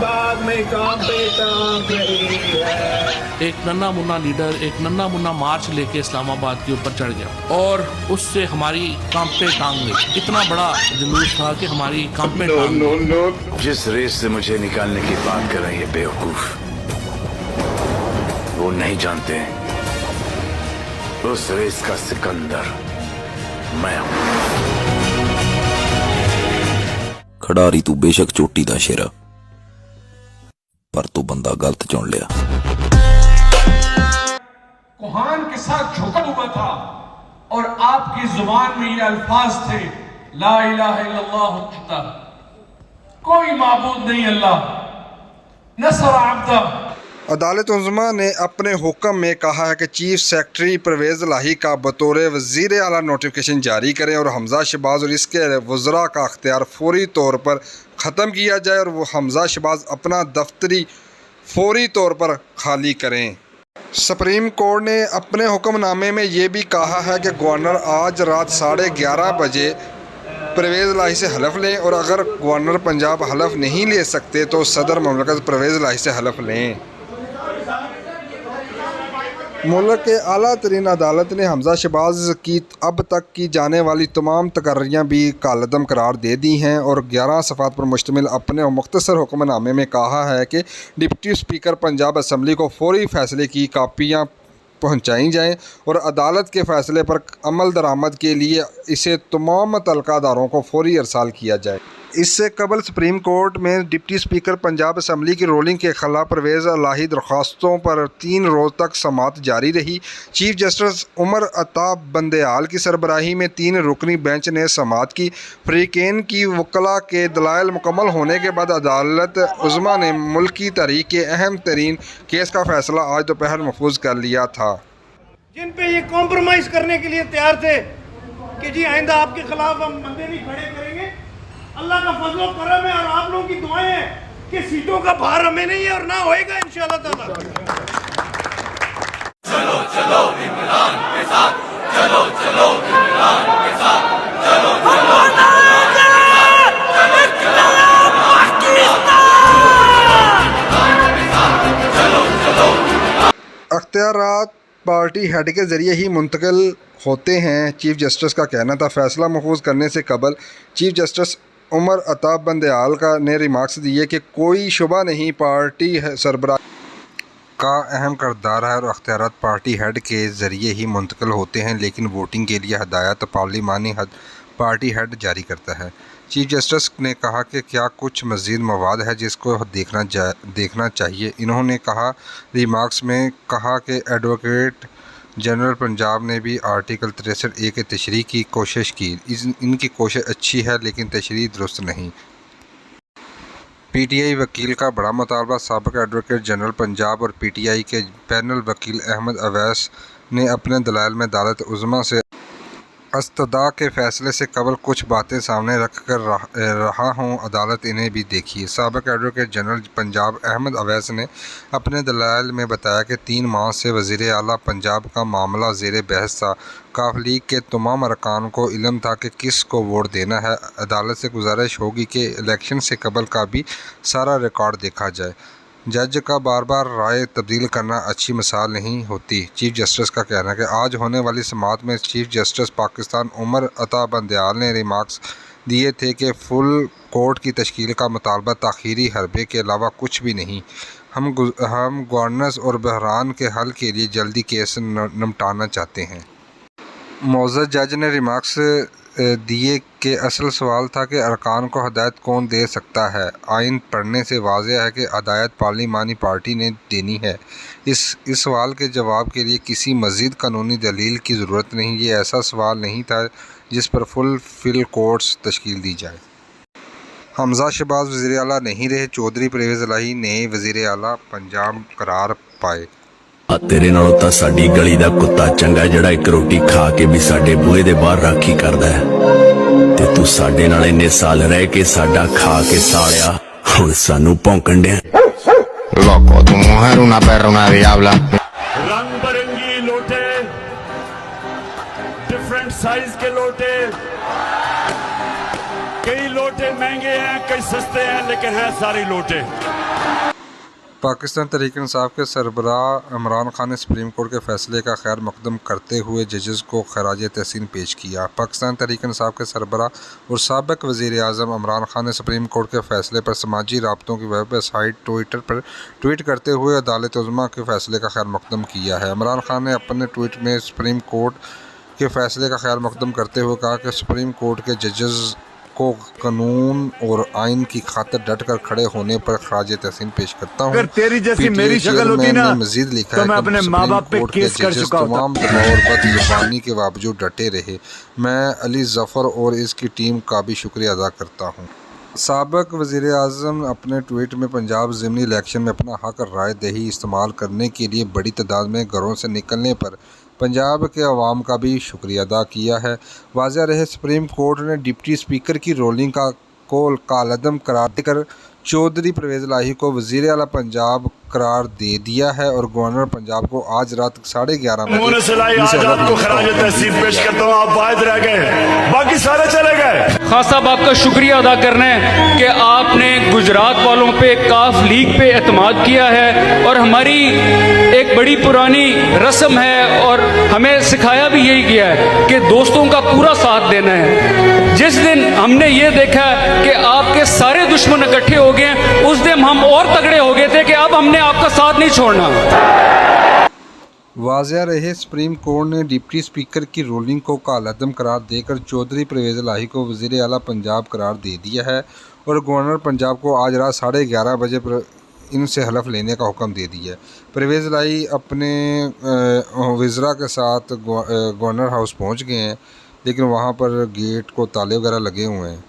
बाग में काम पे टांग रही है। एक नन्ना मुन्ना लीडर एक नन्ना मुन्ना मार्च लेके इस्लामाबाद के ऊपर चढ़ गया और उससे हमारी कांपे टांग गई। इतना बड़ा जुलूस था कि हमारी कांपे टांग गई। जिस रेस से मुझे निकालने की बात कर रहे हैं बेवकूफ, वो नहीं जानते उस रेस का सिकंदर मैं हूं। खिडारी तू बेशक चोटी दा शेरा, पर तू बंदा गलत चुन लिया। कुहान के साथ झोंका हुआ था और आपकी जुबान में ये अल्फाज थे, ला इलाहा इल्लल्लाह वहदा, कोई माबूद नहीं अल्लाह, नसर अब्दा। अदालत उज़्मा ने अपने हुक्म में कहा है कि चीफ सेक्रेटरी परवेज़ लाही का बतौर वज़ीर आला नोटिफिकेशन जारी करें और हमजा शहबाज और इसके वज़रा का अख्तियार फौरी तौर पर ख़त्म किया जाए और वो हमजा शहबाज अपना दफ्तरी फौरी तौर पर खाली करें। सुप्रीम कोर्ट ने अपने हुक्मनामे में ये भी कहा है कि गवर्नर आज रात 11:30 बजे परवेज़ लाही से हलफ लें और अगर गवर्नर पंजाब हलफ नहीं ले सकते तो सदर ममलकत परवेज़ लाही से हलफ लें। मुल्क के आला तरीन अदालत ने हमजा शहबाज की अब तक की जाने वाली तमाम तकर्रियाँ भी कालदम करार दे दी हैं और 11 सफ़ात पर मुश्तमिल अपने मुख्तसर हुक्मनामे में कहा है कि डिप्टी स्पीकर पंजाब असम्बली को फौरी फ़ैसले की कापियाँ पहुँचाई जाएँ और अदालत के फ़ैसले पर अमल दरामद के लिए इसे तमाम मुतल्लिक़ा अदारों को फौरी अरसाल किया जाए। इससे कबल सुप्रीम कोर्ट में डिप्टी स्पीकर पंजाब असम्बली की रोलिंग के खिलाफ परवेज़ लाही दरख्वास्तों पर 3 रोज़ तक समाअत जारी रही। चीफ जस्टिस उमर अता बंदेयाल की सरबराही में 3 रुकनी बेंच ने समाअत की। फ़रीक़ैन की वकला के दलाइल मुकम्मल होने के बाद अदालत उज़्मा ने मुल्की तारीख़ के अहम तरीन केस का फ़ैसला आज दोपहर महफूज कर लिया था। जिन पे ये कॉम्प्रोमाइज़ करने के लिए तैयार थे कि जी आइंदा आपके खिलाफ हम बंदे नहीं खड़े करेंगे, अल्लाह का फजल और करम है और आप लोगों की दुआएं हैं कि सीटों का भार हमें नहीं है और ना होएगा इंशाअल्लाह ताला। चलो चलो इमरान के साथ, चलो चलो इमरान के साथ, चलो चलो अख्तियारात पार्टी हेड के ज़रिए ही मुंतकिल होते हैं, चीफ जस्टिस का कहना था। फ़ैसला महफूज करने से कबल चीफ जस्टिस उमर अता बंदेयाल ने रिमार्क्स दिए कि कोई शुबा नहीं पार्टी सरबराह का अहम किरदार है और अख्तियारात पार्टी हेड के ज़रिए ही मुंतकिल होते हैं, लेकिन वोटिंग के लिए हदायत पार्लिमानी पार्टी हेड जारी करता है। चीफ जस्टिस ने कहा कि क्या कुछ मज़ीद मवाद है जिसको देखना चाहिए। इन्होंने कहा रिमार्क्स में कहा कि एडवोकेट जनरल पंजाब ने भी आर्टिकल 63A के तशरीह की कोशिश की। इनकी कोशिश अच्छी है लेकिन तशरीह दुरुस्त नहीं। PTI वकील का बड़ा मुतालबा। साबिक एडवोकेट जनरल पंजाब और PTI के पैनल वकील अहमद अवैस ने अपने दलाइल में अदालत उज़्मा से अस्तदा के फ़ैसले से कबल कुछ बातें सामने रख कर रहा हूँ, अदालत इन्हें भी देखिए। साबिक एडवोकेट जनरल पंजाब अहमद अवैस ने अपने दलाइल में बताया कि 3 माह से वज़ीर आला पंजाब का मामला ज़ेर बहस था। काफ लीग के तमाम अरकान को इल्म था कि किस को वोट देना है। अदालत से गुजारिश होगी कि इलेक्शन से कबल का भी सारा रिकॉर्ड देखा जाए। जज का बार बार राय तब्दील करना अच्छी मिसाल नहीं होती। चीफ जस्टिस का कहना है कि आज होने वाली समाअत में चीफ जस्टिस पाकिस्तान उमर अता बंदेयाल ने रिमार्क्स दिए थे कि फुल कोर्ट की तश्कील का मुतालबा ताख़ीरी हरबे के अलावा कुछ भी नहीं। हम गवर्नेंस और बहरान के हल के लिए जल्दी केस निपटाना चाहते हैं। मौजूद जज ने रिमार्क्स दिए कि असल सवाल था कि अरकान को हदायत कौन दे सकता है। आइन पढ़ने से वाज़ेह है कि हदायत पार्लिमानी पार्टी ने देनी है। इस सवाल के जवाब के लिए किसी मज़ीद कानूनी दलील की ज़रूरत नहीं। ये ऐसा सवाल नहीं था जिस पर फुल कोर्ट्स तश्कील दी जाए। हमजा शहबाज वज़ीर आला नहीं रहे, चौधरी परवेज़ लाही नए वज़ीर आला पंजाब करार पाए। तेरे नालों तां साडी गली दा कुत्ता चंगा जिहड़ा एक रोटी खा के भी साडे बूहे दे बाहर राखी करदा है, ते तू साडे नाल इन्ने साल रह के साडा खा के सालिया हुण सानू भौंकण दे। Loco, tu mujer una perra, una diabla. रंग बिरंगी लोटे, डिफरेंट साइज के लोटे, कई लोटे महंगे हैं, कई सस्ते हैं, लेकिन हैं सारी लूटे। पाकिस्तान तहरीक इंसाफ के सरबराह इमरान खान ने सुप्रीम कोर्ट के फैसले का खैर मकदम करते हुए जजेस को खराज तहसीन पेश किया। पाकिस्तान तहरीक इंसाफ के सरबराह और साबिक वज़ीर आज़म इमरान खान ने सुप्रीम कोर्ट के फैसले पर समाजी राब्तों की वेबसाइट ट्विटर पर ट्वीट करते हुए अदालत उज़्मा के फैसले का खैर मकदम किया है। इमरान खान ने अपने ट्वीट में सुप्रीम कोर्ट के फैसले का खैर मकदम करते हुए कहा कि सुप्रीम कोर्ट के जजेस को कानून और आइन की खातिर डट कर खड़े होने पर खराज तहसीन पेश करता हूँ। अगर तेरी जैसी मेरी शक्ल होती ना, मजीद लिखा तो है मैं कि अपने माँ बाप पे केस कर चुका होता। तमाम दबाव और बदजुबानी के बावजूद डटे रहे। मैं अली जफ़र और इसकी टीम का भी शुक्रिया अदा करता हूँ। साबिक वज़ीर आज़म अपने ट्वीट में पंजाब ज़िमनी इलेक्शन में अपना हक राय दही इस्तेमाल करने के लिए बड़ी तादाद में घरों से निकलने पर पंजाब के अवाम का भी शुक्रिया अदा किया है। वाज़ह रहे सुप्रीम कोर्ट ने डिप्टी स्पीकर की रोलिंग को कालअदम करार देकर चौधरी परवेज़ इलाही को वज़ीर आला पंजाब करार दे दिया है और गवर्नर पंजाब को आज रात 11:30 बजे आज आपको खराज तहसीन पेश करता हूँ। आप वाहिद रह गए, बाकी सारे चले गए। खास साहब आपका शुक्रिया अदा करना है कि आपने गुजरात वालों पे काफ लीग पे एतमाद किया है और हमारी एक बड़ी पुरानी रस्म है और हमें सिखाया भी यही गया है कि दोस्तों का पूरा साथ देना है। जिस दिन हमने ये देखा कि आपके सारे दुश्मन इकट्ठे हो गए, उस दिन हम और तगड़े हो गए थे कि अब हमने आपका साथ नहीं छोड़ना। वाज़ह रहे सुप्रीम कोर्ट ने डिप्टी स्पीकर की रूलिंग को कालअदम करार देकर चौधरी परवेज़ इलाही को वज़ीर आला पंजाब करार दे दिया है और गवर्नर पंजाब को आज रात 11:30 बजे पर इनसे हलफ लेने का हुक्म दे दिया है। परवेज़ इलाही अपने वज़रा के साथ गवर्नर हाउस पहुंच गए हैं, लेकिन वहां पर गेट को ताले वगैरह लगे हुए हैं।